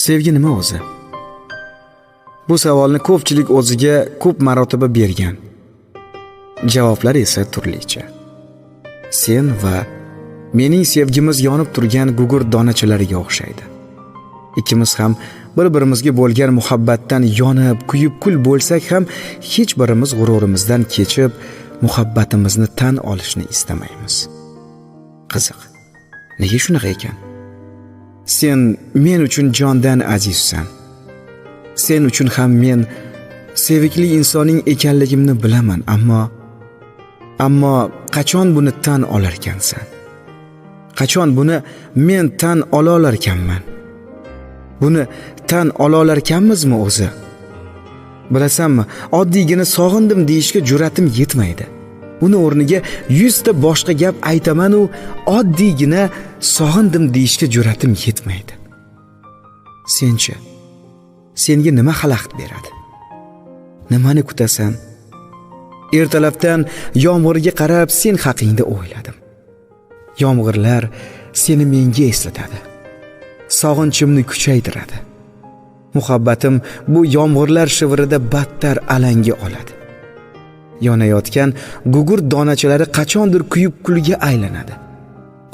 Sevgi nima o'zi? Bu savolni ko'pchilik o'ziga ko'p marotaba bergan. Javoblar esa turlicha. Sen va mening sevgimiz yonib turgan gugurt donachalariga o'xshaydi. Ikkimiz ham bir-birimizga bo'lgan muhabbatdan yonib, kuyib kul bo'lsak ham hech birimiz g'ururimizdan kechib, muhabbatimizni tan olishni istamaymiz. Qiziq. Nega shunaqa ekan? Sen men uchun jondan azizsan. Sen uchun ham men sevikli insoning ekanligimni bilaman, ammo qachon buni tan olar ekansan? Qachon buni men tan olar ekanman? Buni tan olar ekanmizmi o'zi? Bilasanmi, oddiygina sog'indim deyishga jur'atim yetmaydi. Uni o'rniga 100 ta boshqa gap aytaman u oddiygina sog'indim deyishga jur'atim yetmaydi. Senchi? Senga nima xalaqit beradi? Nimani kutasan? Ertalabdan yomg'irga qarab sen haqingda o'yladim. Yomg'irlar seni menga eslatadi. Sog'inchimni kuchaytiradi. Muhabbatim bu yomg'irlar shivirida battar alanga oladi. Yonayotgan gugurt donachalari qachondir kuyib kulga aylanadi.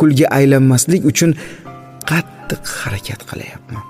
Kulga aylanmaslik uchun qattiq harakat qilyapman.